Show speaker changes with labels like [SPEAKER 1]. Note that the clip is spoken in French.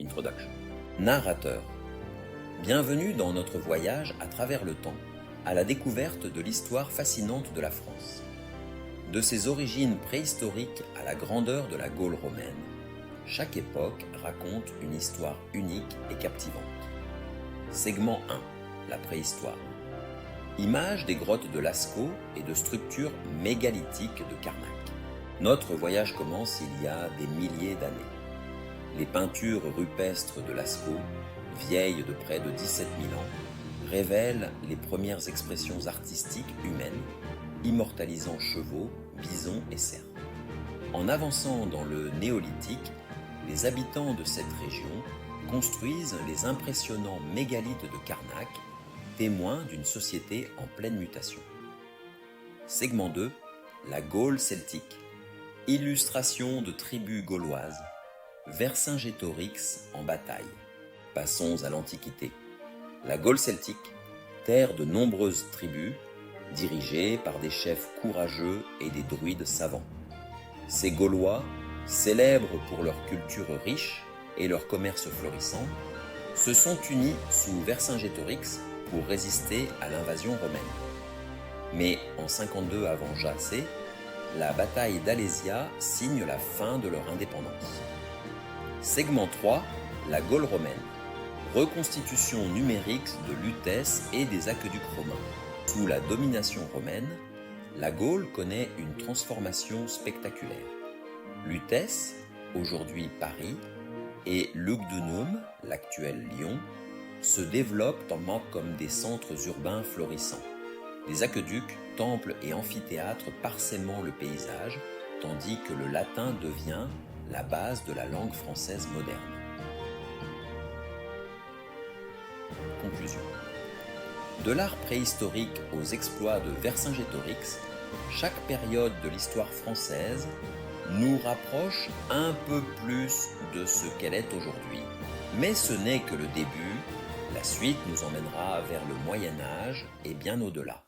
[SPEAKER 1] Introduction. Narrateur. Bienvenue dans notre voyage à travers le temps, à la découverte de l'histoire fascinante de la France. De ses origines préhistoriques à la grandeur de la Gaule romaine, chaque époque raconte une histoire unique et captivante. Segment 1. La préhistoire. Image des grottes de Lascaux et de structures mégalithiques de Karnak. Notre voyage commence il y a des milliers d'années. Les peintures rupestres de Lascaux, vieilles de près de 17 000 ans, révèlent les premières expressions artistiques humaines, immortalisant chevaux, bisons et cerfs. En avançant dans le néolithique, les habitants de cette région construisent les impressionnants mégalithes de Karnak, témoins d'une société en pleine mutation. Segment 2. La Gaule celtique. Illustration de tribus gauloises. Vercingétorix en bataille. Passons à l'Antiquité. La Gaule celtique, terre de nombreuses tribus, dirigée par des chefs courageux et des druides savants. Ces Gaulois, célèbres pour leur culture riche et leur commerce florissant, se sont unis sous Vercingétorix pour résister à l'invasion romaine. Mais en 52 avant Jacé, la bataille d'Alésia signe la fin de leur indépendance. Segment 3. La Gaule romaine. Reconstitution numérique de Lutèce et des aqueducs romains. Sous la domination romaine, la Gaule connaît une transformation spectaculaire. Lutèce, aujourd'hui Paris, et Lugdunum, l'actuel Lyon, se développent comme des centres urbains florissants. Des aqueducs, temples et amphithéâtres parsèment le paysage, tandis que le latin devient la base de la langue française moderne. Conclusion. De l'art préhistorique aux exploits de Vercingétorix, chaque période de l'histoire française nous rapproche un peu plus de ce qu'elle est aujourd'hui. Mais ce n'est que le début, la suite nous emmènera vers le Moyen Âge et bien au-delà.